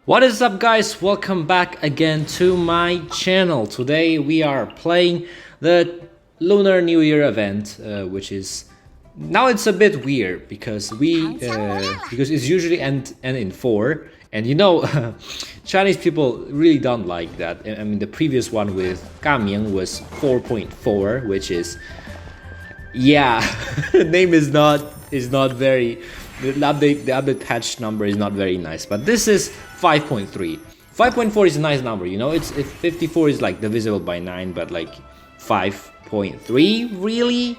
What is up, guys? Welcome back again to my channel. Today we are playing the Lunar New Year event, which is now it's a bit weird because because it's usually end in 4, and you know Chinese people really don't like that. I mean, the previous one with Gaming was 4.4, which is the name is not very. The update patch number is not very nice, but this is 5.3. 5.4 is a nice number, you know. It's 54 is like divisible by 9, but like 5.3 really,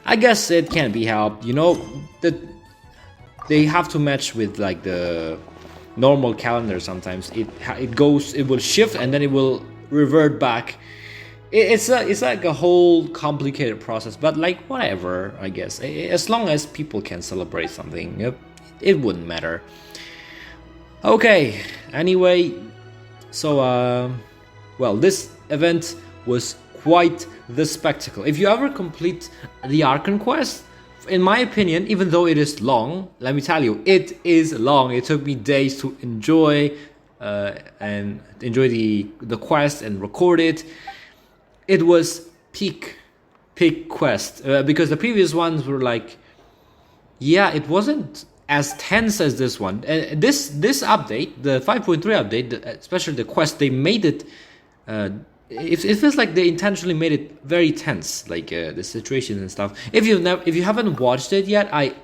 I guess it can't be helped, you know. That they have to match with like the normal calendar. Sometimes it will shift and then it will revert back. It's like a whole complicated process, but like whatever, I guess. As long as people can celebrate something, it wouldn't matter. Okay, anyway, so well, this event was quite the spectacle. If you ever complete the Archon quest, in my opinion, even though it is long, let me tell you, it is long. It took me days to enjoy the quest and record it. It was peak quest, because the previous ones were like, it wasn't as tense as this one. This update, the 5.3 update, especially the quest, they made it. It feels like they intentionally made it very tense, like the situations and stuff. If you haven't watched it yet, I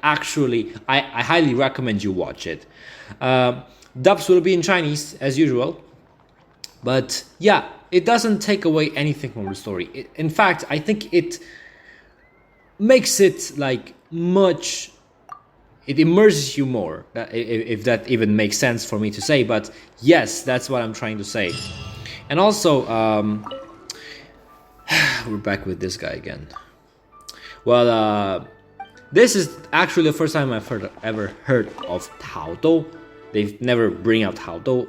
highly recommend you watch it. Dubs will be in Chinese as usual, but yeah. It doesn't take away anything from the story. In fact, I think it makes it like much. It immerses you more, if that even makes sense for me to say. But yes, that's what I'm trying to say. And also, we're back with this guy again. Well, this is actually the first time I've ever heard of Hutao. They've never bring out Hutao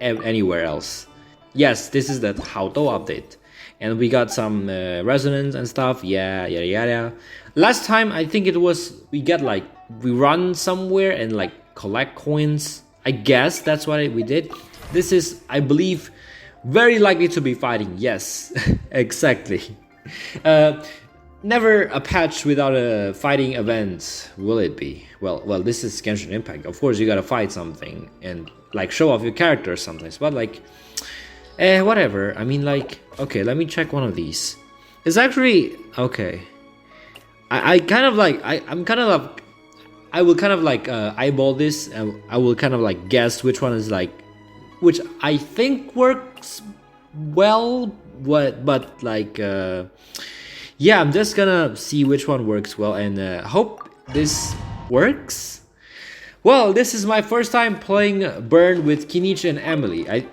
anywhere else. Yes, this is the hutao update, and we got some resonance and stuff. Last time I think it was we run somewhere and like collect coins. I guess that's what we did. This is, I believe, very likely to be fighting. Yes, exactly. Never a patch without a fighting event, will it be? Well, this is Genshin Impact. Of course, you gotta fight something and like show off your character sometimes, but like. Whatever. I mean, like, okay, let me check one of these. It's actually okay. I will kind of like eyeball this, and I will kind of like guess which one is like, which I think works well. But like, yeah, I'm just gonna see which one works well, and hope this works. Well, this is my first time playing Burn with Kinich and Emily.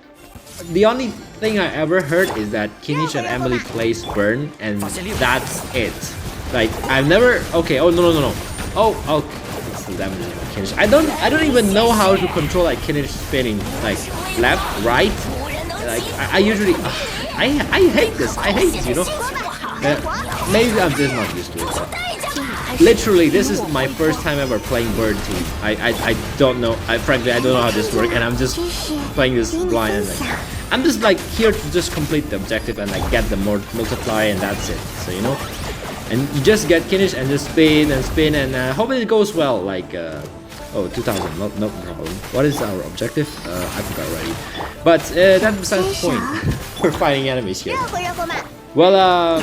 The only thing I ever heard is that Kinich and Emily plays Burn, and that's it. Like, I've never. Okay. Oh no. Oh, okay. It's the damage of Kinich. I don't even know how to control like Kinich spinning like left, right. Like I usually. I hate this. I hate this. You know. Maybe I'm just not used to it. Literally, this is my first time ever playing Bird Team. I don't know. Frankly, I don't know how this works, and I'm just playing this blind. And like, I'm just like here to just complete the objective and like get the multiply, and that's it. So you know, and you just get Kinich and just spin and hope it goes well. Like 2000, no problem. What is our objective? I forgot already. But that's besides the point. We're fighting enemies here. Well,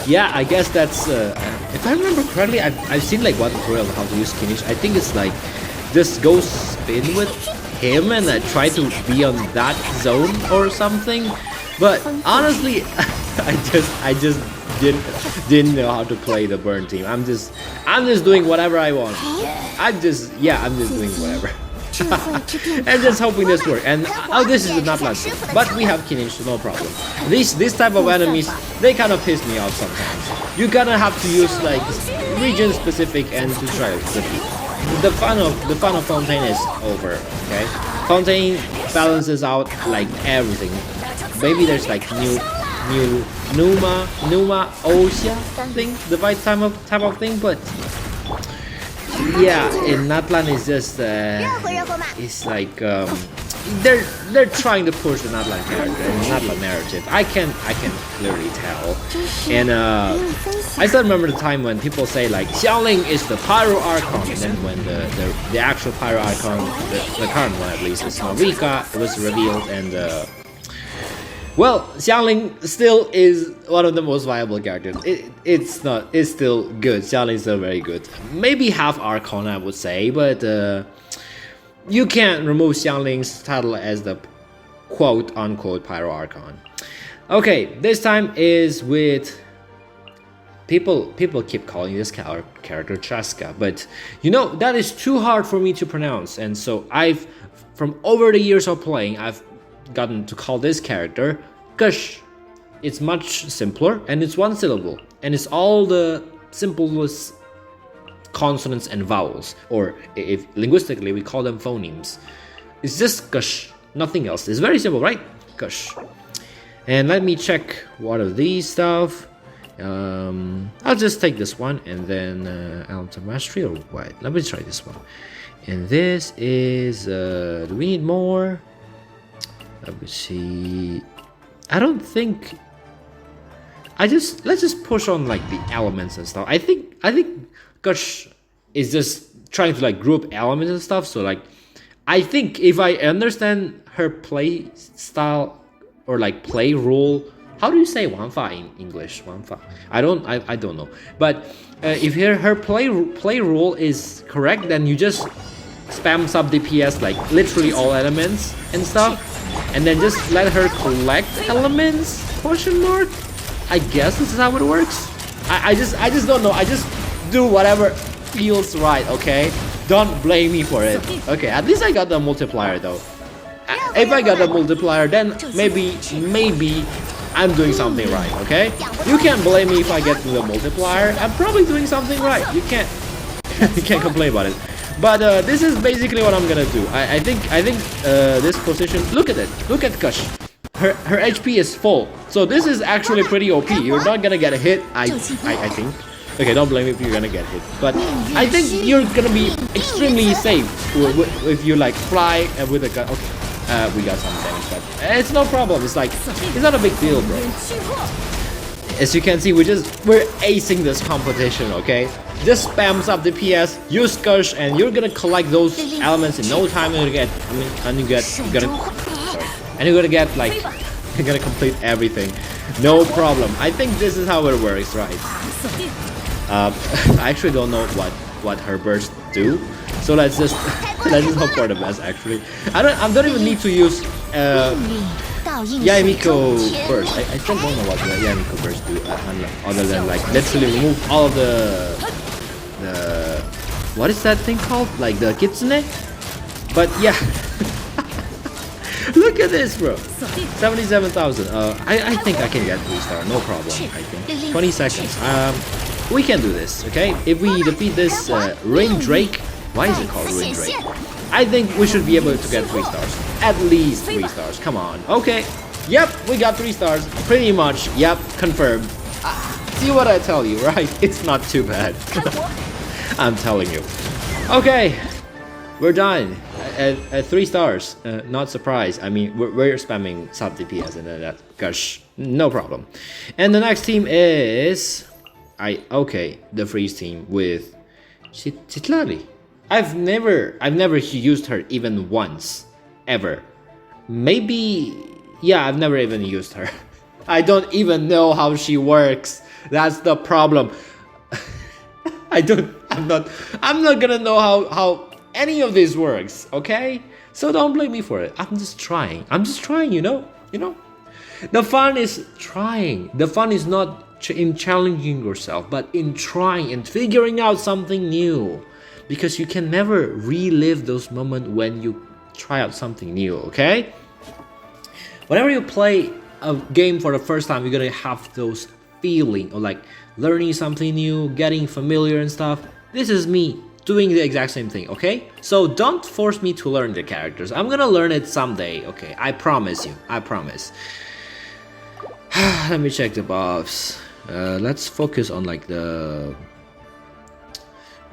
yeah, I guess that's, if I remember correctly, I've seen like one tutorial on how to use Kinich. I think it's like, just go spin with him and try to be on that zone or something. But honestly, I just didn't know how to play the Burn team. I'm just doing whatever I want. I'm just doing whatever. And just hoping this works. And this is not like this, but we have Kinich, no problem. This type of enemies, they kind of piss me off sometimes. You gotta have to use like region specific and to try to defeat. The fun of Fontaine is over. Okay, Fontaine balances out like everything. Maybe there's like Numa Osha thing, the right type of thing, but Yeah, in Natlan is just it's like they're trying to push the Natlan character and Natlan narrative. I can clearly tell, and I still remember the time when people say like Xiaoling is the Pyro Archon, and then when the actual Pyro Archon, the current one at least, is Marika, it was revealed, and well, Xiaoling still is one of the most viable characters. It's still good. Xiaoling is still very good. Maybe half Archon, I would say, but you can't remove Xiaoling's title as the quote-unquote Pyro Archon. Okay, this time is with people keep calling this character Chaska, but you know that is too hard for me to pronounce, and so from over the years of playing, I've gotten to call this character Gush. It's much simpler and it's one syllable and it's all the simplest consonants and vowels, or if linguistically we call them phonemes. It's just Gush, nothing else. It's very simple, right? Gush. And let me check what are these stuff. I'll just take this one and then Element of Mastery or what? Let me try this one. And this is do we need more? Let me see. I don't think. Let's just push on like the elements and stuff. I think Gush is just trying to like group elements and stuff. So like, I think if I understand her play style or like play rule, how do you say wanfa in English? Wanfa. I don't know. But if her play rule is correct, then you just spam sub DPS like literally all elements and stuff, and then just let her collect elements? Question mark. I guess this is how it works. I just don't know. I just do whatever feels right. Okay, don't blame me for it. Okay, at least I got the multiplier though. If I got the multiplier, then maybe I'm doing something right. Okay, you can't blame me if I get to the multiplier. I'm probably doing something right. You can't complain about it. But this is basically what I'm gonna do. I think this position. Look at it. Look at Gush. Her HP is full, so this is actually pretty OP. You're not gonna get a hit. I think. Okay, don't blame me if you're gonna get hit. But I think you're gonna be extremely safe if you like fly with a gun. Okay, we got some damage, but it's no problem. It's like it's not a big deal, bro. As you can see, we're acing this competition. Okay. Just spams up the PS, use Gush, and you're gonna collect those elements in no time. And you're gonna complete everything, no problem. I think this is how it works, right? I actually don't know what her bursts do, so let's just hope for the best. Actually, I don't even need to use Yaemiko burst. I still don't know what the Yaemiko burst do other than like literally remove all of the what is that thing called? Like the kitsune? But yeah. Look at this, bro. 77,000. I think I can get 3-star, no problem. I think 20 seconds. We can do this, okay? If we defeat this Rain Drake, why is it called Rain Drake? I think we should be able to get 3 stars. At least 3 stars. Come on. Okay. Yep, we got 3 stars. Pretty much. Yep, confirmed. See what I tell you, right? It's not too bad. I'm telling you. Okay, we're done at 3 stars. Not surprised. I mean, we're spamming sub DPS and then that. Gosh, no problem. And the next team is the freeze team with Citlali. I've never used her even once, ever. Maybe, yeah, I've never even used her. I don't even know how she works. That's the problem. I'm not gonna know how any of this works, okay? So don't blame me for it. I'm just trying, you know? The fun is trying. The fun is not in challenging yourself, but in trying and figuring out something new. Because you can never relive those moments when you try out something new, okay? Whenever you play a game for the first time, you're gonna have those feeling of like learning something new, getting familiar and stuff. This is me doing the exact same thing, okay? So don't force me to learn the characters. I'm gonna learn it someday, okay? I promise you, I promise. Let me check the buffs. Let's focus on like the...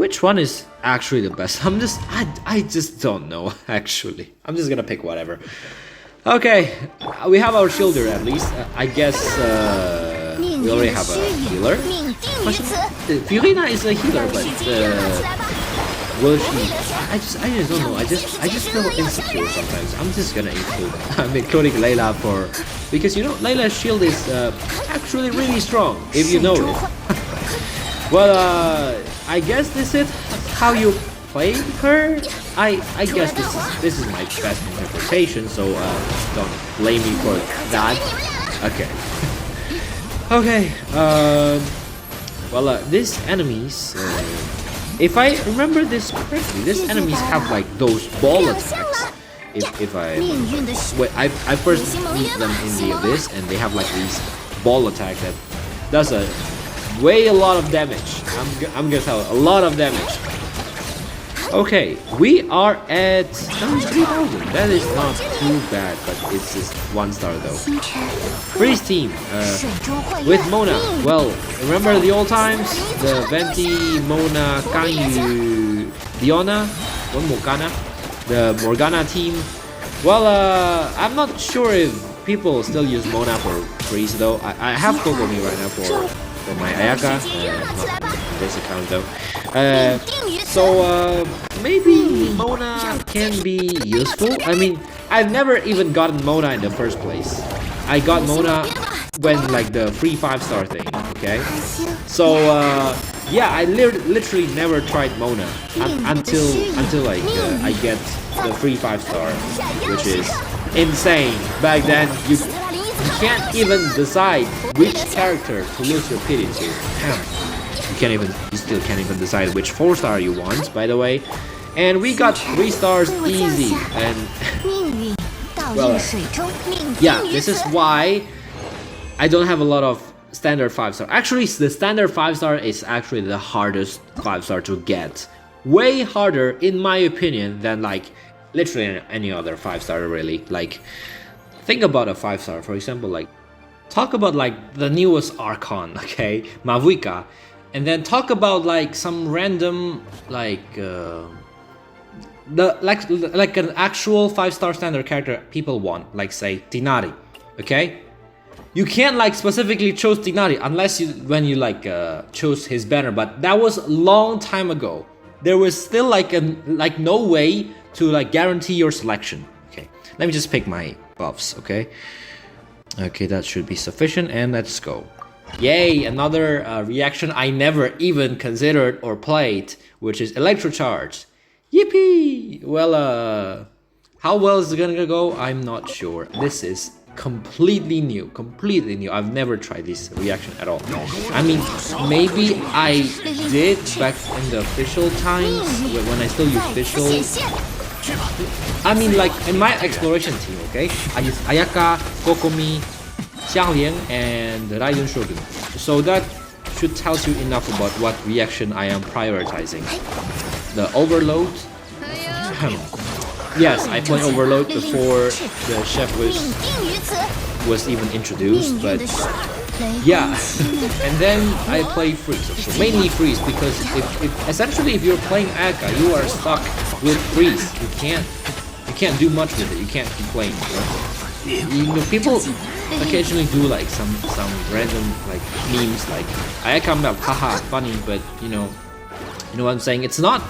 which one is actually the best? I just don't know, actually. I'm just gonna pick whatever. Okay, we have our shielder at least. I guess we already have a healer. Fiorina is a healer, but will she? I just don't know. I just feel insecure sometimes. I'm just gonna include. I'm including Layla because you know Layla's shield is actually really strong if you know it. Well, I guess this is how you play her. I guess this is my best interpretation, so don't blame me for that. Okay. Okay. Well, these enemies, if I remember this correctly, these enemies have like those ball attacks. If I first meet them in the abyss, and they have like these ball attack that does a lot of damage. I'm gonna tell a lot of damage. Okay, we are at 3,000. That is not too bad, but it's just 1 star though. Freeze team with Mona. Well, remember the old times? The Venti, Mona, Ganyu, Diona, the Morgana team. Well, I'm not sure if people still use Mona for freeze though. I have Kokomi right now for my Ayaka, not this account though. So maybe Mona can be useful. I mean, I've never even gotten Mona in the first place. I got Mona when like the free 5-star thing. Okay, so yeah, I literally never tried Mona until like I get the free 5-star, which is insane. Back then, you can't even decide which character to lose your pity to. You still can't even decide which 4-star you want, by the way. And we got 3 stars easy. And well, yeah, this is why I don't have a lot of standard 5-star. Actually, the standard 5-star is actually the hardest 5-star to get. Way harder, in my opinion, than like literally any other 5-star really. Like, think about a 5-star, for example, like talk about like the newest Archon, okay, Mavuika, and then talk about like some random like like an actual 5-star standard character people want, like say Tighnari, okay? You can't like specifically choose Tighnari unless when you like chose his banner, but that was a long time ago. There was still like no way to like guarantee your selection. Okay, let me just pick my buffs. Okay, that should be sufficient, and let's go. Yay, another reaction I never even considered or played, which is Electro Charge. Yippee! Well, how well is it gonna go? I'm not sure. This is completely new. I've never tried this reaction at all. I mean, maybe I did back in the official times when I still use official. I mean, like in my exploration team, okay, I use Ayaka, Kokomi, Xianglian, and Raiden Shogun. So that should tell you enough about what reaction I am prioritizing. The Overload. Yes, I played Overload before the chef was even introduced, but yeah. And then I play Freeze, so mainly Freeze, because if you're playing Aka, you are stuck with Freeze. You can't do much with it. You can't keep playing. You know, people occasionally do like some random like memes like Aka map, haha, funny, but you know what I'm saying? It's not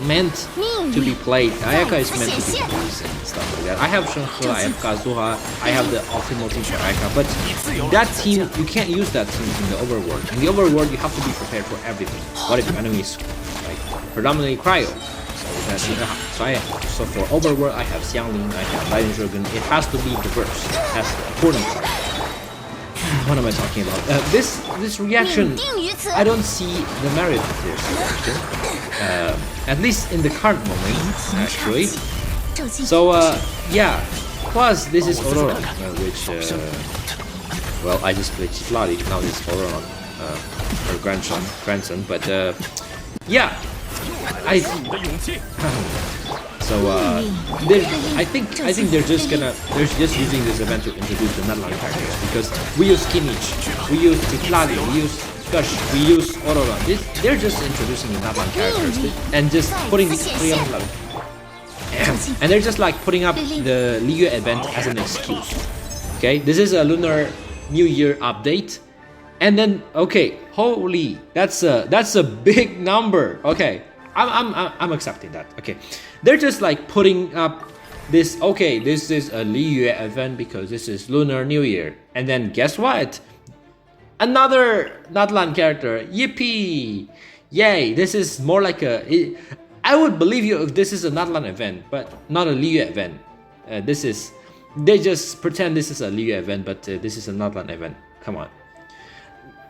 meant to be played. Ayaka is meant to be used and stuff like that. I have Shenhe, I have Kazuha, I have the optimal team for Ayaka, but that team, you can't use that team in the overworld. In the overworld, you have to be prepared for everything. What if your enemy is like predominantly cryo? So for overworld, I have Xianglin, I have Raiden Shogun. It has to be diverse. That's the important part. What am I talking about? This reaction, I don't see the merit of this reaction, at least in the current moment, actually. So yeah. Plus, this is Aurora, which well, I just played Qiqi. Now this is Aurora, her grandson. But yeah, so I think they're just using this event to introduce the Nutline characters, because we use Kimmich, we use Qiqi, we use gosh, we use Aurora. They're just introducing the Natlan characters and just putting up like, and they're just like putting up the liyue event as an excuse. Okay, this is a Lunar New Year update, and then okay, holy, that's a big number. Okay, I'm accepting that. Okay, they're just like putting up this. Okay, this is a liyue event because this is Lunar New Year, and then guess what? Another Natlan character, yippee! Yay! This is more like I would believe you if this is a Natlan event, but not a liyue event. They just pretend this is a liyue event, but this is a Natlan event. Come on.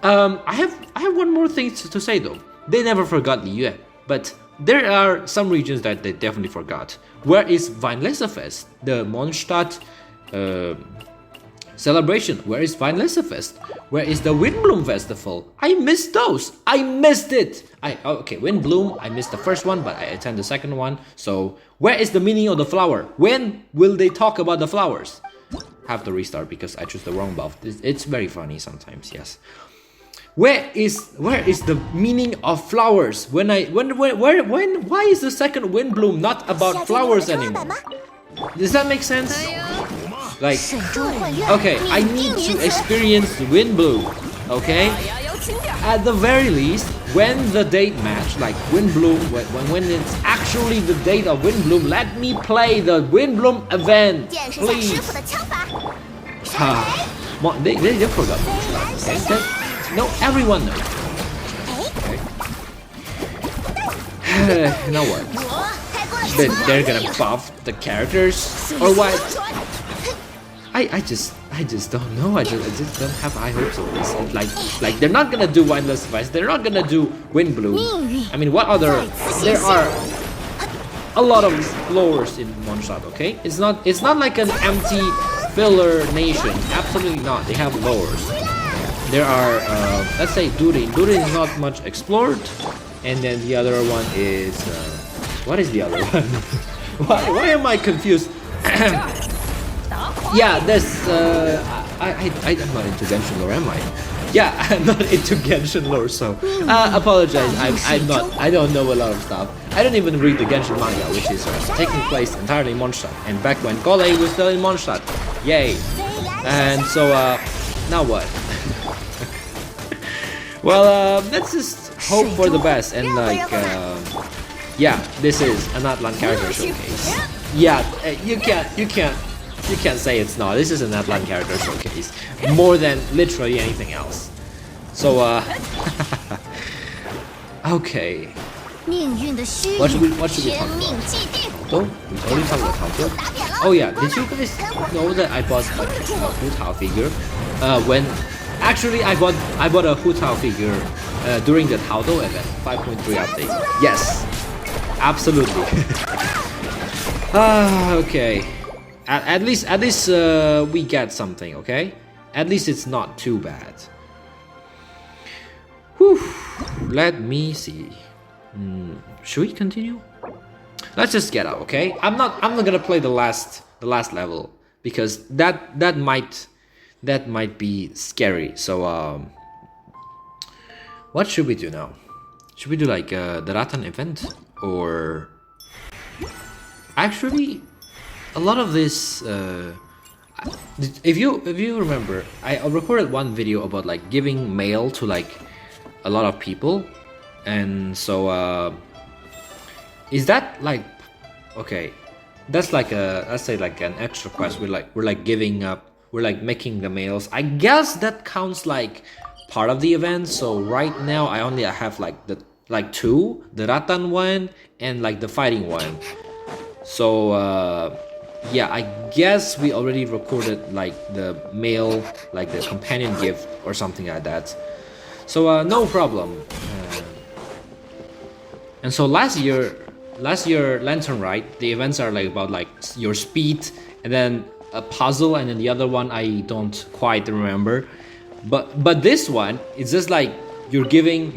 I have one more thing to say though. They never forgot liyue, but there are some regions that they definitely forgot. Where is Weinlesefest, the Mondstadt celebration? Where is Weinlesefest? Where is the Windbloom Festival? I missed those. I missed it. Okay, Windbloom, I missed the first one, but I attend the second one. So where is the meaning of the flower? When will they talk about the flowers? Have to restart because I chose the wrong buff. It's very funny sometimes, yes. Where is the meaning of flowers? Why is the second Windbloom not about flowers anymore? Does that make sense? Like, okay, I need to experience Windbloom, okay? At the very least, when the date match, like Windbloom, when it's actually the date of Windbloom, let me play the Windbloom event, please. They forgot. Okay? No, everyone knows. Okay. Now what? They're gonna buff the characters or what? I just don't know. I just don't have high hopes of this. Like they're not gonna do Windless Device. They're not gonna do Windbloom. I mean, what other? There are a lot of lores in one shot. Okay, it's not like an empty filler nation. Absolutely not. They have lores. There are let's say Durin. Durin is not much explored, and then the other one is what is the other one? why am I confused? Yeah, this I'm not into Genshin lore, am I? Yeah, I'm not into Genshin lore, so apologize. I don't know a lot of stuff. I don't even read the Genshin manga, which is taking place entirely in Mondstadt, and back when Gole was still in Mondstadt. Yay! And so now what? Well, let's just hope for the best and like yeah, this is an Natlan character showcase. Yeah, you can't say it's not. This is an Natlan character showcase more than literally anything else. So okay. What should we talk about? Hutao? We already talked about Hutao. Oh yeah, did you guys know that I bought a Hu Tao figure? When actually I bought a Hu Tao figure during the Hutao event 5.3 update. Yes, absolutely. Okay. At least we get something, okay? At least it's not too bad. Whew. Let me see. Should we continue? Let's just get out, okay? I'm not gonna play the last level because that might be scary. So what should we do now? Should we do like the Rattan event or actually? A lot of this, if you remember, I recorded one video about like giving mail to like a lot of people, and so is that like okay? That's like let's say like an extra quest. We're like giving up. We're like making the mails. I guess that counts like part of the event. So right now I only have like two, the Rattan one and like the fighting one. So yeah, I guess we already recorded like the mail, like the companion gift or something like that. So no problem. And so last year Lantern Rite, the events are like about like your speed and then a puzzle, and then the other one I don't quite remember. But this one, it's just like you're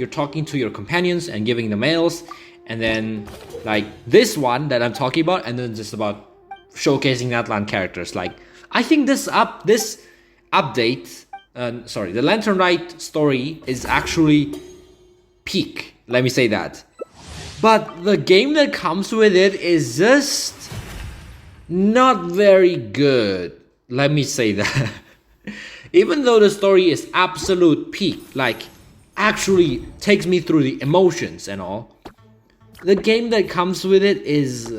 talking to your companions and giving the mails, and then like this one that I'm talking about, and then just about showcasing Natlan characters. Like I think this update sorry, the Lantern Rite story is actually peak. Let me say that. But the game that comes with it is just not very good. Let me say that. Even though the story is absolute peak, like actually takes me through the emotions and all, the game that comes with it is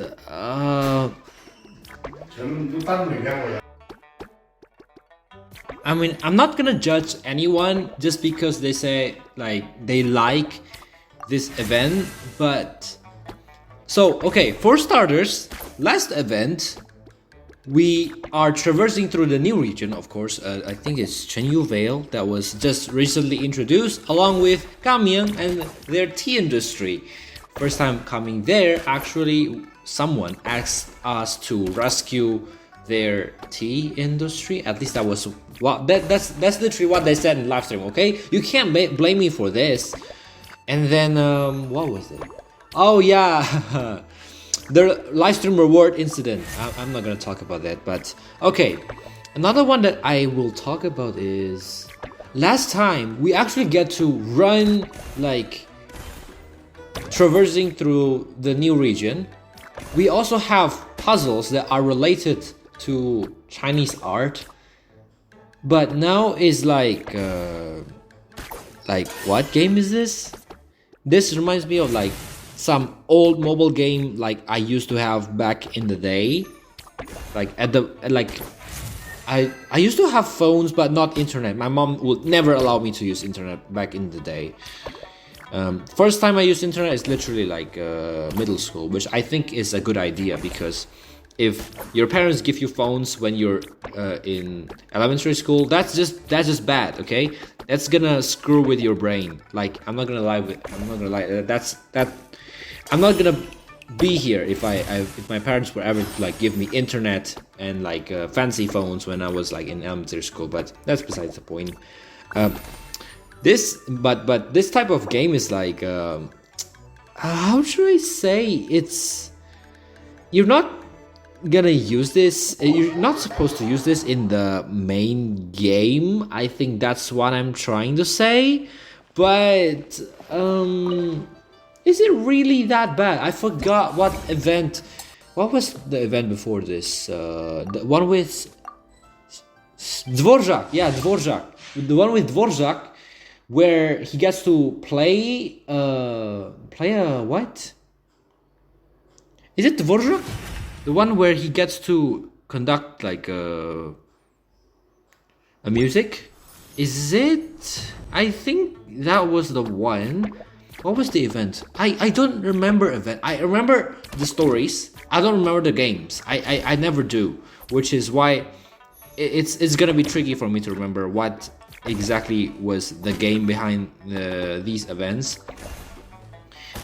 I mean, I'm not gonna judge anyone just because they say like they like this event, but so okay, for starters, last event we are traversing through the new region, of course. I think it's Chenyu Vale that was just recently introduced, along with Ganyu and their tea industry. First time coming there, actually, someone asked us to rescue their tea industry. At least that was what that's literally what they said in live stream. Okay, you can't blame me for this. And then what was it? Oh yeah. The live stream reward incident. I'm not gonna talk about that, but okay. Another one that I will talk about is last time we actually get to run like traversing through the new region. We also have puzzles that are related to Chinese art, but now is like what game is this? This reminds me of like some old mobile game like I used to have back in the day. Like I used to have phones but not internet. My mom would never allow me to use internet back in the day. First time I used internet is literally like middle school, which I think is a good idea, because if your parents give you phones when you're in elementary school, that's just bad, okay? That's gonna screw with your brain. Like I'm not gonna lie. I'm not gonna be here if if my parents were ever to like give me internet and like fancy phones when I was like in elementary school. But that's besides the point. This type of game is like how should I say? You're not gonna use this. You're not supposed to use this in the main game. I think that's what I'm trying to say. But is it really that bad? I forgot what event. What was the event before this? The one with Dvorak. Yeah, Dvorak. The one with Dvorak, where he gets to play a what? Is it Dvorak? The one where he gets to conduct like a music? Is it? I think that was the one. What was the event? I don't remember event. I remember the stories. I don't remember the games. I never do, which is why it's gonna be tricky for me to remember what exactly was the game behind these events.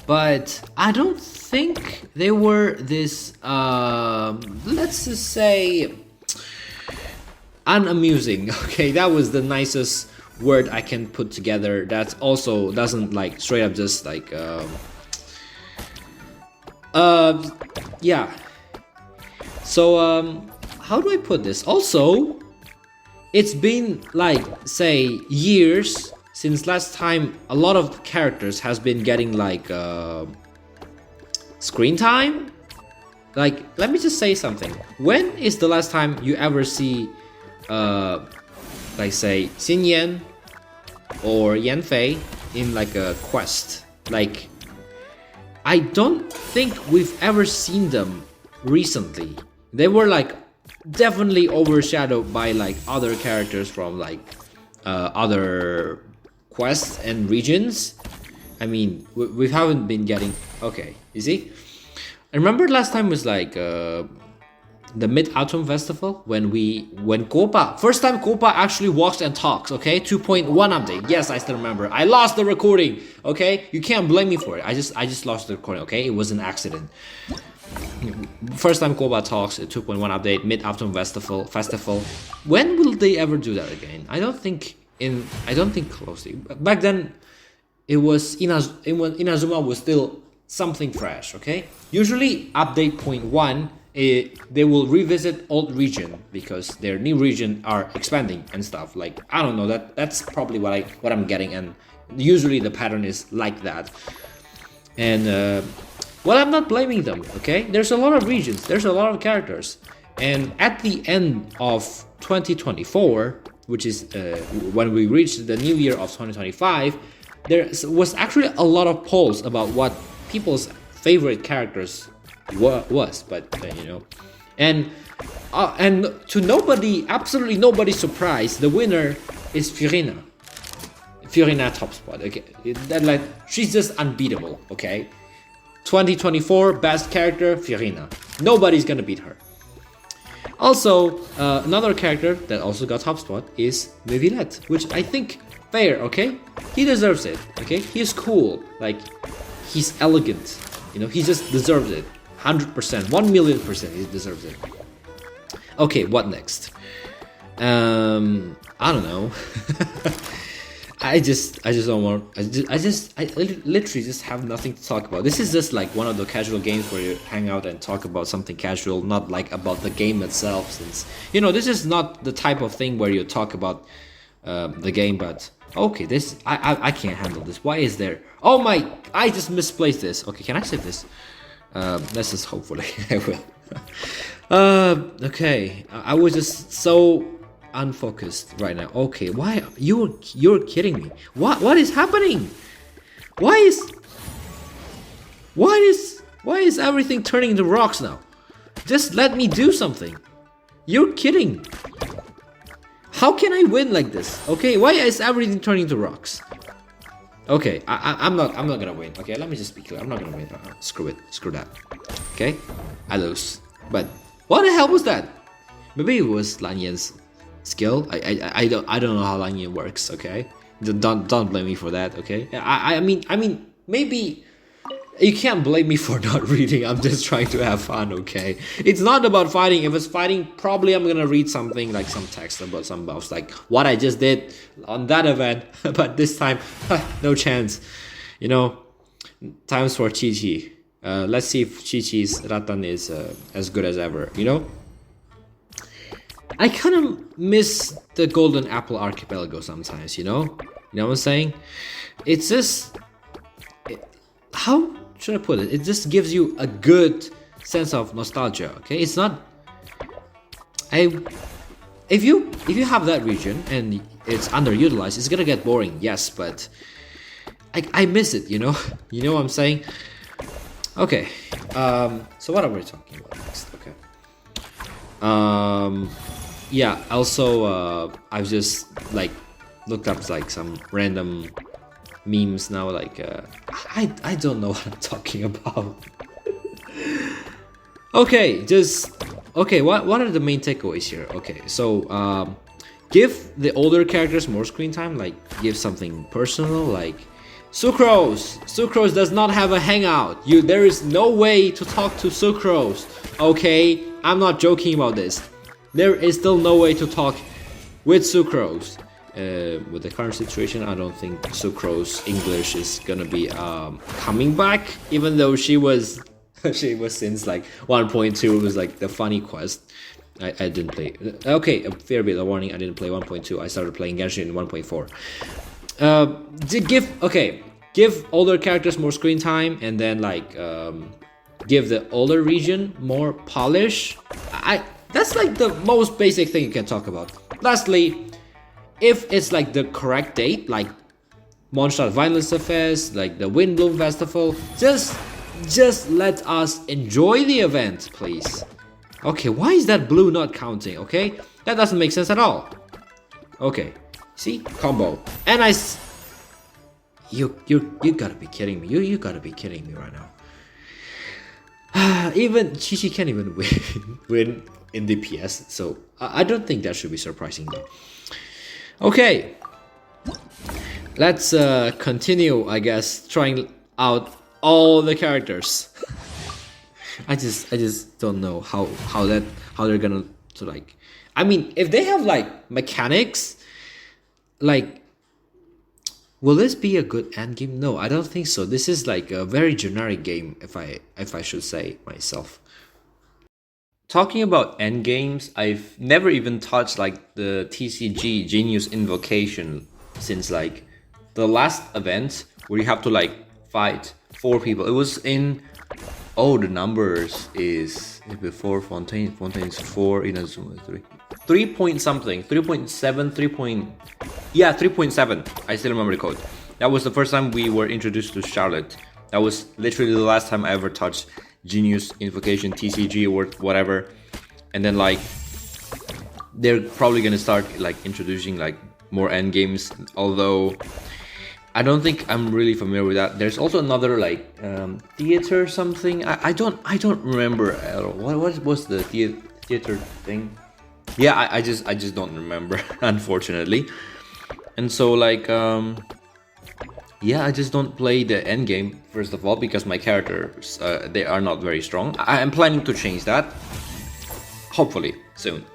But I don't think they were this let's just say unamusing. Okay, that was the nicest word I can put together. That also doesn't like straight up just like yeah. So how do I put this? Also, it's been like say years since last time a lot of characters has been getting like screen time. Like, let me just say something. When is the last time you ever see like say Xianyun or Yanfei in like a quest? Like, I don't think we've ever seen them recently. They were like definitely overshadowed by like other characters from like other quests and regions. I mean, we haven't been getting. Okay, you see? I remember last time was like the Mid-Autumn Festival when Kopa, first time Kopa actually walks and talks, okay? 2.1 update. Yes, I still remember. I lost the recording, okay? You can't blame me for it. I just lost the recording, okay? It was an accident. First time Kopa talks, 2.1 update, Mid-Autumn Festival. When will they ever do that again? I don't think closely. Back then, it was Inazuma was still something fresh, okay? Usually update 0.1 they will revisit old region because their new region are expanding and stuff. Like, I don't know, that's probably what I'm getting, and usually the pattern is like that. And well, I'm not blaming them, okay? There's a lot of regions, there's a lot of characters, and at the end of 2024, which is when we reach the new year of 2025, there was actually a lot of polls about what people's favorite characters was, but you know, and to absolutely nobody's surprise, the winner is Furina top spot. Okay, that, like, she's just unbeatable. Okay, 2024 best character Furina, nobody's gonna beat her. Also, another character that also got top spot is Vivillette, which I think fair. Okay, he deserves it. Okay, he's cool, like, he's elegant, you know, he just deserves it. 100%, 1,000,000% he deserves it. Okay, what next? I don't know. I literally just have nothing to talk about. This is just like one of the casual games where you hang out and talk about something casual, not like about the game itself, since, you know, this is not the type of thing where you talk about the game. But okay, this I can't handle this. Why is there, oh my, I just misplaced this. Okay, can I save this? Let's just, hopefully I will. Okay, I was just so unfocused right now. Okay, why you're kidding me? What is happening? Why is everything turning into rocks now? Just let me do something. You're kidding. How can I win like this? Okay, why is everything turning to rocks? Okay, I'm not gonna win. Okay, let me just be clear. I'm not gonna win. Screw it. Screw that. Okay, I lose. But what the hell was that? Maybe it was Lan Yan's skill. I don't know how Lan Yan works. Okay, don't blame me for that. Okay, I mean maybe. You can't blame me for not reading. I'm just trying to have fun, okay? It's not about fighting. If it's fighting, probably I'm gonna read something like some text about some buffs, like what I just did on that event. But this time, no chance. You know, times for Qiqi. Let's see if Qiqi's Rattan is as good as ever, you know? I kind of miss the Golden Apple Archipelago sometimes, you know? You know what I'm saying? It's just... how should I put it? It just gives you a good sense of nostalgia, okay? It's not... If you have that region and it's underutilized, it's gonna get boring, yes, but I miss it, you know? You know what I'm saying? Okay, so what are we talking about next? Okay. Yeah, also, I've just, like, looked up, like, some random memes now, like, I don't know what I'm talking about. Okay, what are the main takeaways here? Okay, so give the older characters more screen time, like give something personal, like Sucrose does not have a hangout. There is no way to talk to Sucrose. Okay, I'm not joking about this. There is still no way to talk with Sucrose. With the current situation, I don't think Sucrose English is gonna be coming back, even though she was since like 1.2 was like the funny quest. I didn't play. Okay, a fair bit of warning. I didn't play 1.2. I started playing Genshin in 1.4. Give older characters more screen time, and then like give the older region more polish. That's like the most basic thing you can talk about. Lastly, if it's like the correct date, like Mondstadt Violence Fest, like the Windbloom Festival, just let us enjoy the event, please. Okay, why is that blue not counting? Okay, that doesn't make sense at all. Okay, see, combo, and you gotta be kidding me. You gotta be kidding me right now. Even Qiqi can't even win in DPS, so I don't think that should be surprising though. Okay, let's continue, I guess, trying out all the characters. I just don't know how they're gonna, so like, I mean, if they have like mechanics, like, will this be a good end game? No, I don't think so. This is like a very generic game, if I should say myself. talking about endgames, I've never even touched like the TCG Genius Invocation since like the last event where you have to like fight 4 people. It was in, oh, the numbers is before Fontaine. Fontaine is 4, Inazuma 3. 3 point something, 3.7, 3 point, yeah, 3.7. I still remember the code. That was the first time we were introduced to Charlotte. That was literally the last time I ever touched Genius Invocation, TCG or whatever. And then like they're probably gonna start like introducing like more end games, although I don't think I'm really familiar with that. There's also another like theater something. I don't remember at all. What was the theater thing? Yeah, I just don't remember unfortunately. And so like yeah, I just don't play the end game first of all because my characters they are not very strong. I am planning to change that, hopefully soon.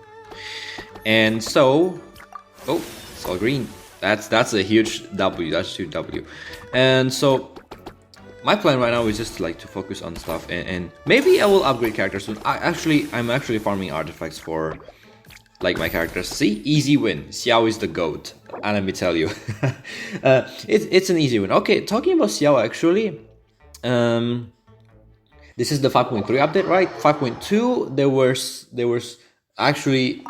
And so, oh, it's all green. That's a huge W. That's huge W. And so my plan right now is just like to focus on stuff and maybe I will upgrade characters soon. I'm actually farming artifacts for like my characters. See, easy win. Xiao is the goat. And let me tell you, it's an easy win. Okay, talking about Xiao actually, this is the 5.3 update, right? 5.2. There was actually.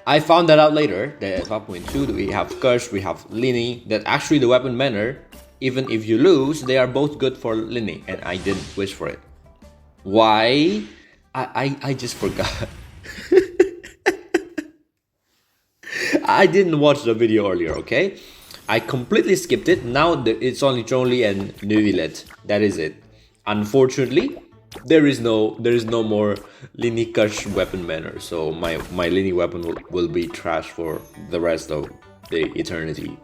I found that out later, that 5.2, we have Curse, we have Lini, that actually the weapon banner, even if you lose, they are both good for Lini, and I didn't wish for it. Why? I just forgot. I didn't watch the video earlier, okay? I completely skipped it, now it's only Zhongli and Nuvilet, that is it. Unfortunately, there is no more Lini Kush weapon banner, so my Lini weapon will be trash for the rest of the eternity.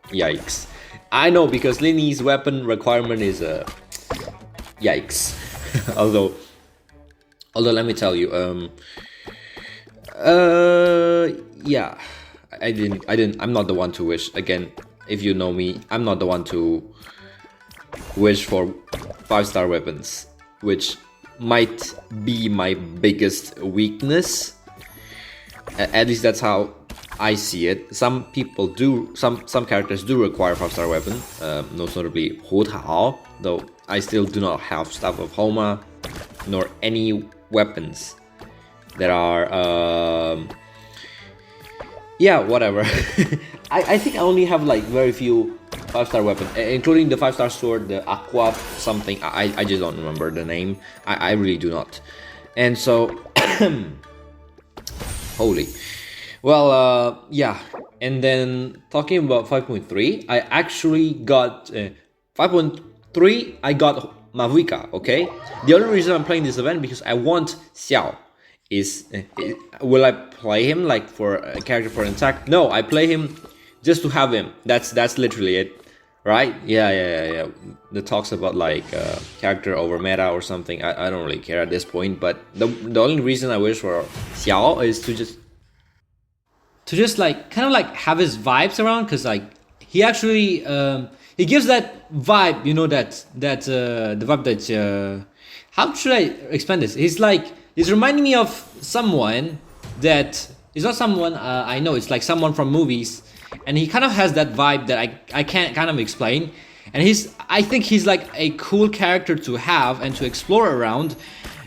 Yikes. I know, because Lini's weapon requirement is yikes. although let me tell you, yeah, I'm not the one to wish. Again, if you know me, I'm not the one to wish for 5-star weapons, which might be my biggest weakness. At least that's how I see it. Some people do, some characters do require 5-star weapon, most notably Hu Tao, though I still do not have Staff of Homa, nor any weapons that are, yeah, whatever. I think I only have like very few 5-star weapon, including the 5-star sword, the Aqua something. I just don't remember the name. I really do not. And so, holy. Well, yeah. And then talking about 5.3, I actually got 5.3. I got Mavuika. Okay. The only reason I'm playing this event because I want Xiao. Will I play him like for a character for an attack? No, I play him just to have him. That's literally it. Right? Yeah. The talks about like character over meta or something. I don't really care at this point. But the only reason I wish for Xiao is to just like kind of like have his vibes around, because like he actually he gives that vibe, you know, that the vibe that how should I explain this? He's reminding me of someone that is not someone I know. It's like someone from movies. And he kind of has that vibe that I can't kind of explain. And I think he's like a cool character to have and to explore around.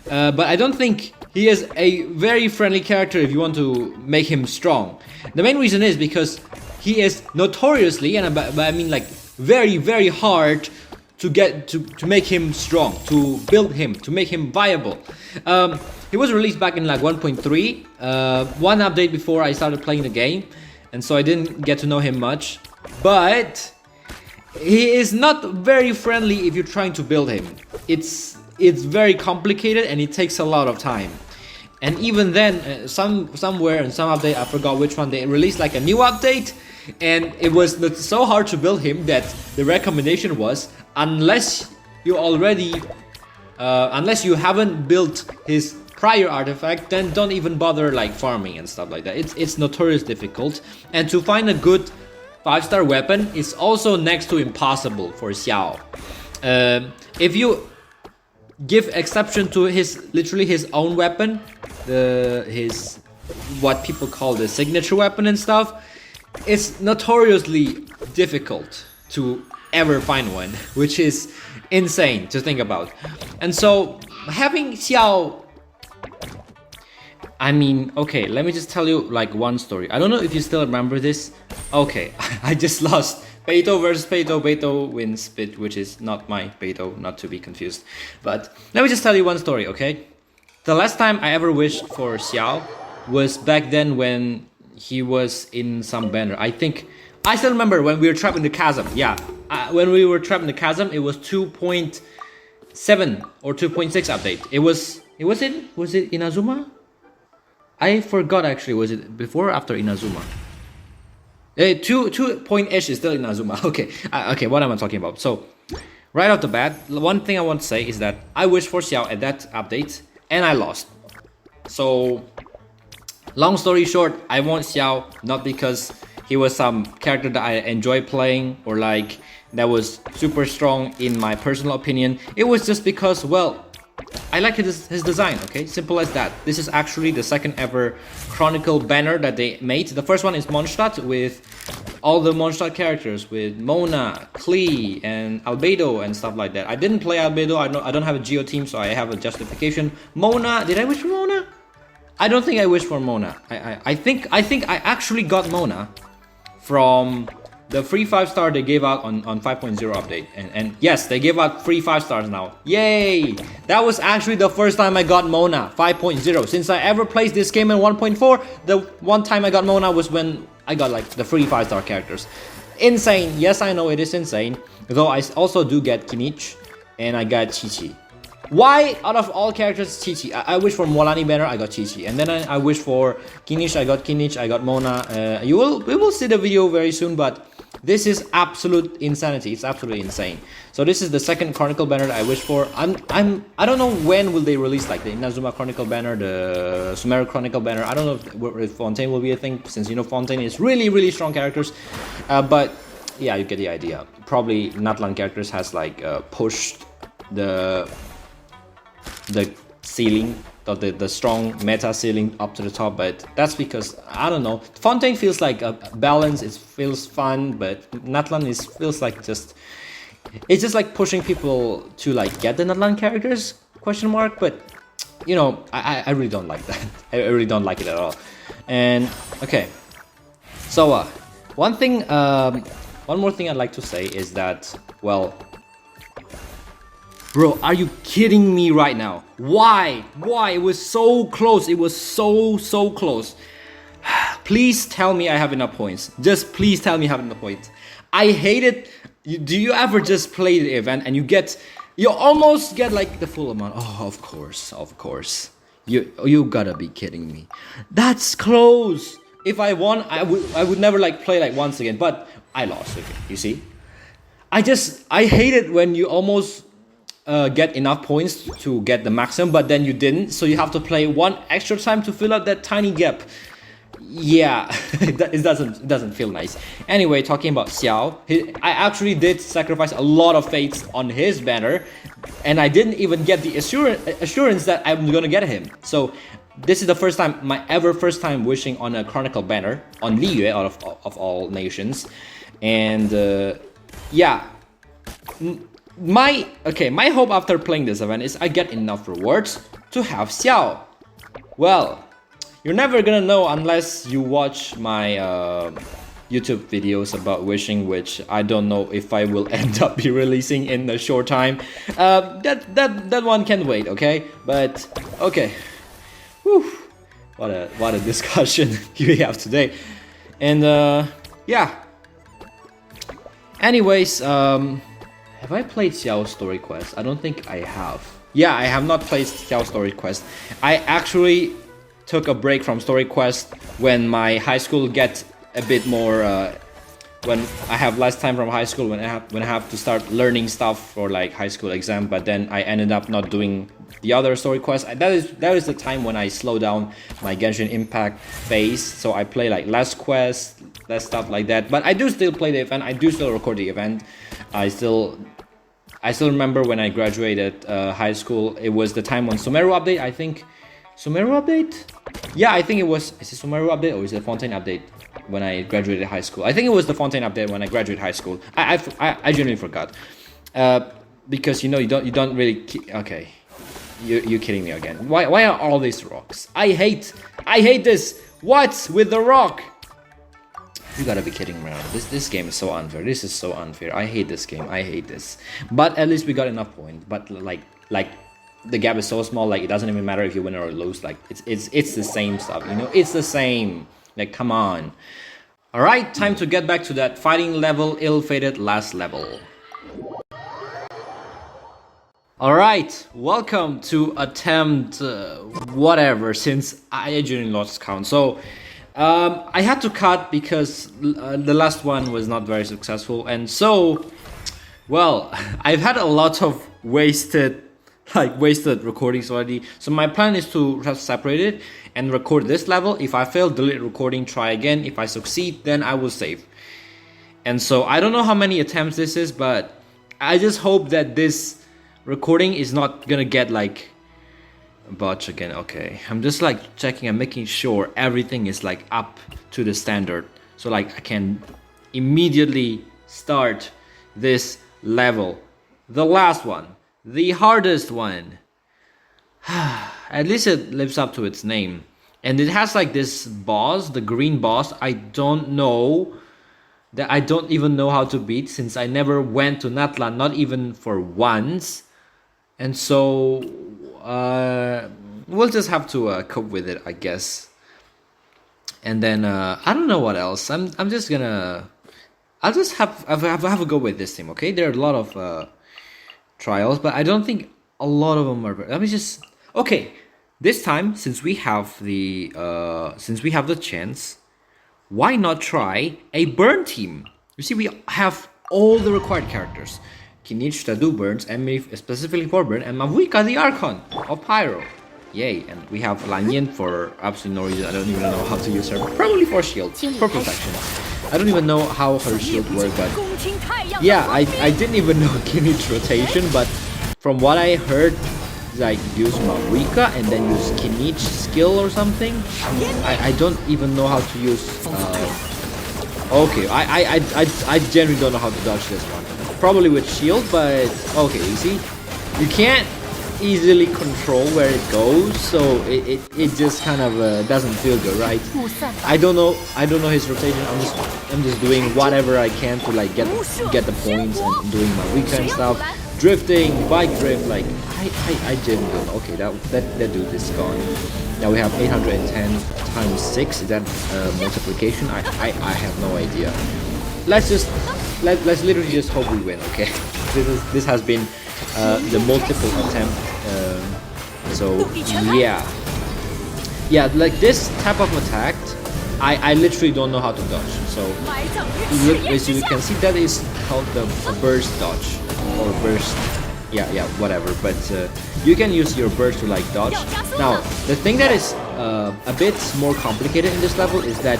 But I don't think he is a very friendly character if you want to make him strong. The main reason is because he is notoriously, and I mean like very, very hard to get to make him strong, to build him, to make him viable. He was released back in like 1.3, one update before I started playing the game. And so I didn't get to know him much, but he is not very friendly if you're trying to build him. It's very complicated and it takes a lot of time. And even then, somewhere in some update, I forgot which one, they released like a new update, and it was so hard to build him that the recommendation was, unless you haven't built his prior artifact, then don't even bother like farming and stuff like that. It's notoriously difficult, and to find a good 5-star weapon is also next to impossible for Xiao. If you give exception to his literally his own weapon, his what people call the signature weapon and stuff. It's notoriously difficult to ever find one, which is insane to think about. And so having Xiao, I mean, okay, let me just tell you like one story. I don't know if you still remember this. Okay, I just lost Beidou versus Beidou. Beidou wins, which is not my Beidou, not to be confused. But let me just tell you one story, okay? The last time I ever wished for Xiao was back then when he was in some banner. I think I still remember when we were trapped in the chasm. Yeah, when we were trapped in the chasm, it was 2.7 or 2.6 update. Was it Inazuma? I forgot actually. Was it before or after Inazuma? 2.ish is still Inazuma. Okay, okay. What am I talking about? So right off the bat, one thing I want to say is that I wished for Xiao at that update and I lost. So long story short, I want Xiao not because he was some character that I enjoy playing or like that was super strong in my personal opinion. It was just because, well, I like his design, okay? Simple as that. This is actually the second ever Chronicle banner that they made. The first one is Mondstadt with all the Mondstadt characters with Mona, Klee, and Albedo and stuff like that. I didn't play Albedo. I don't have a Geo team, so I have a justification. Mona, did I wish for Mona? I don't think I wished for Mona. I think I actually got Mona from the free 5-star they gave out on 5.0 update. And yes, they gave out free 5 stars now. Yay! That was actually the first time I got Mona 5.0. Since I ever played this game in 1.4, the one time I got Mona was when I got like the free 5-star characters. Insane. Yes, I know it is insane. Though I also do get Kinich and I got Qiqi. Why out of all characters Qiqi? I wish for Molani banner, I got Qiqi, and then I wish for Kinich, I got Kinich, I got Mona. We will see the video very soon, but this is absolute insanity. It's absolutely insane. So this is the second Chronicle banner that I wish for. I don't know when will they release like the Inazuma Chronicle banner, the Sumeru Chronicle banner. I don't know if Fontaine will be a thing, since you know Fontaine is really strong characters. But yeah, you get the idea. Probably Natlan characters has like pushed the ceiling, the strong meta ceiling up to the top, but that's because I don't know. Fontaine feels like a balance. It feels fun, but Natlan feels like it's just like pushing people to like get the Natlan characters ? But you know, I really don't like that. I really don't like it at all. And okay, so one more thing I'd like to say is that, well, bro, are you kidding me right now? Why? It was so close. It was so close. Please tell me I have enough points. Just please tell me I have enough points. I hate it. Do you ever just play the event and you almost get like the full amount? Oh, of course. You gotta be kidding me. That's close. If I won, I would never like play like once again. But I lost. Okay, you see? I hate it when you almost get enough points to get the maximum, but then you didn't, so you have to play one extra time to fill up that tiny gap. Yeah, it doesn't feel nice. Anyway, talking about Xiao, I actually did sacrifice a lot of fates on his banner, and I didn't even get the assurance that I'm gonna get him. So this is the first time wishing on a Chronicle banner on Liyue out of all nations, and yeah. My hope after playing this event is I get enough rewards to have Xiao. Well, you're never gonna know unless you watch my YouTube videos about wishing, which I don't know if I will end up be releasing in a short time. That one can wait, okay? But okay, whew, what a discussion we have today, and yeah. Anyways, have I played Xiao Story Quest? I don't think I have. Yeah, I have not played Xiao Story Quest. I actually took a break from Story Quest when my high school gets a bit more. When I have less time from high school, when I have to start learning stuff for like high school exam. But then I ended up not doing the other Story Quest. That is the time when I slow down my Genshin Impact phase. So I play like less quests, less stuff like that. But I do still play the event. I do still record the event. I still I still remember when I graduated high school, it was the time when Sumeru update, I think. Sumeru update? Yeah, I think it was. Is it Sumeru update or is it Fontaine update when I graduated high school? I think it was the Fontaine update when I graduated high school. I genuinely forgot. Because you know you don't really okay. You're kidding me again. Why are all these rocks? I hate this. What's with the rock? You gotta be kidding around. This game is so unfair. This is so unfair. I hate this game. I hate this. But at least we got enough points. But like the gap is so small. Like it doesn't even matter if you win or lose. Like it's the same stuff. You know, it's the same. Like come on. All right, time to get back to that fighting level, ill-fated last level. All right, welcome to attempt whatever. Since I genuinely lost count, so. I had to cut because the last one was not very successful, and so, well, I've had a lot of wasted recordings already. So my plan is to just separate it and record this level. If I fail, delete recording, try again. If I succeed, then I will save. And so I don't know how many attempts this is, but I just hope that this recording is not gonna get like botch again. Okay, I'm just like checking and making sure everything is like up to the standard, so like I can immediately start this level, the last one, the hardest one. At least it lives up to its name, and it has like this boss, the green boss. I don't even know how to beat, since I never went to Natlan, not even for once, and so we'll just have to cope with it, I guess. And then I don't know what else. I'm just gonna. I'll just have a go with this team. Okay, there are a lot of trials, but I don't think a lot of them are. Let me just. Okay, this time since we have the chance, why not try a burn team? You see, we have all the required characters. Kinich to do burns, Emily specifically for burn, and Mavuika the Archon of Pyro. Yay, and we have Lan Yan for absolutely no reason. I don't even know how to use her. Probably for shield, for protection. I don't even know how her shield works, but yeah, I didn't even know Kinich rotation, but from what I heard, like use Mavuika and then use Kinich skill or something. I don't even know how to use. Okay, I generally don't know how to dodge this one. Probably with shield, but okay, you see, you can't easily control where it goes, so it just kind of doesn't feel good, right? I don't know his rotation. I'm just doing whatever I can to like get the points and doing my weekend stuff, drifting, bike drift. Like I didn't know. Okay, that dude is gone. Now we have 810 times 6. Is that multiplication? I have no idea. Let's literally just hope we win. Okay, this has been the multiple attempt. So yeah, like this type of attack, I literally don't know how to dodge. So as you can see, that is called the burst dodge or burst. Yeah, whatever. But you can use your burst to like dodge. Now the thing that is a bit more complicated in this level is that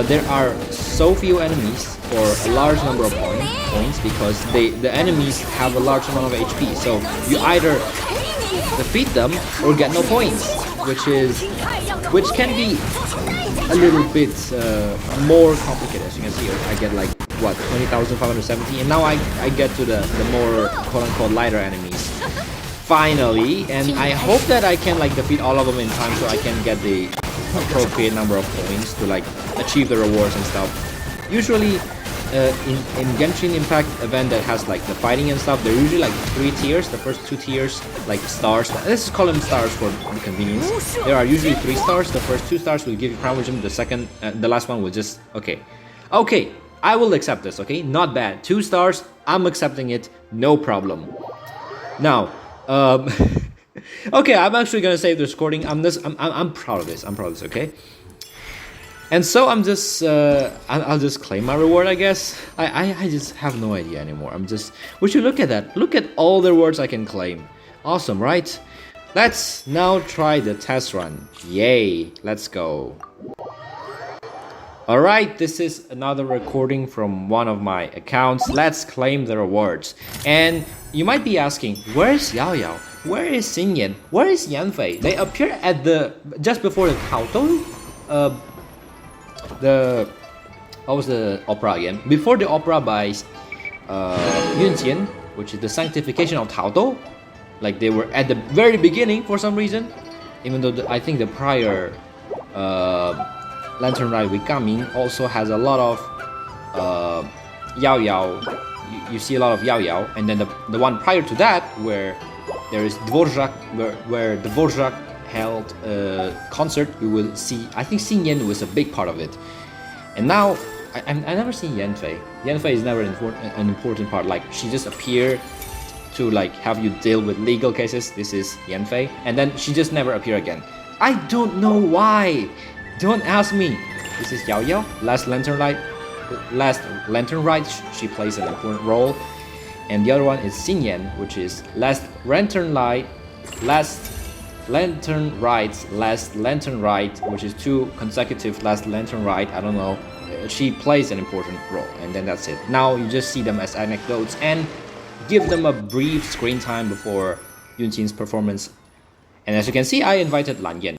there are so few enemies for a large number of points because the enemies have a large amount of HP. So you either defeat them or get no points, which can be a little bit more complicated. As you can see, I get like what 20,570, and now I get to the more quote-unquote lighter enemies. Finally, and I hope that I can like defeat all of them in time so I can get the appropriate number of points to like achieve the rewards and stuff. Usually in Genshin Impact event that has like the fighting and stuff, they're usually like 3 tiers. The first 2 tiers like stars. Let's call them stars for convenience. There are usually 3 stars. The first 2 stars will give you crown wisdom. The last one will just okay. I will accept this. Okay, not bad. 2 stars. I'm accepting it. No problem. Now. Okay, I'm actually gonna save this recording. I'm proud of this. Okay. And so I'm just I'll just claim my reward, I guess. I just have no idea anymore. Would you look at that? Look at all the rewards I can claim. Awesome, right? Let's now try the test run. Yay! Let's go. Alright, this is another recording from one of my accounts. Let's claim the rewards. And you might be asking, where is Yao Yao? Where is Xinyan? Where is Yanfei? They appear at just before the hutao. What was the opera again? Before the opera by Yunqian, which is the sanctification of hutao. Like they were at the very beginning for some reason. Even though I think the prior Lantern Rite with Gamin also has a lot of Yao Yao. You see a lot of Yao Yao, and then the one prior to that, where there is Dvorak, where Dvorak held a concert, we will see. I think Xinyan was a big part of it, and now I never seen Yanfei. Yanfei is never an important part. Like she just appeared to like have you deal with legal cases. This is Yanfei, and then she just never appear again. I don't know why. Don't ask me. This is Yao Yao, last Lantern Rite. She plays an important role, and the other one is Xinyan, which is last Lantern Rite, last Lantern Rite, which is 2 consecutive last Lantern Rite. I don't know. She plays an important role, and then that's it. Now you just see them as anecdotes and give them a brief screen time before Yunqin's performance. And as you can see, I invited Lan Yan.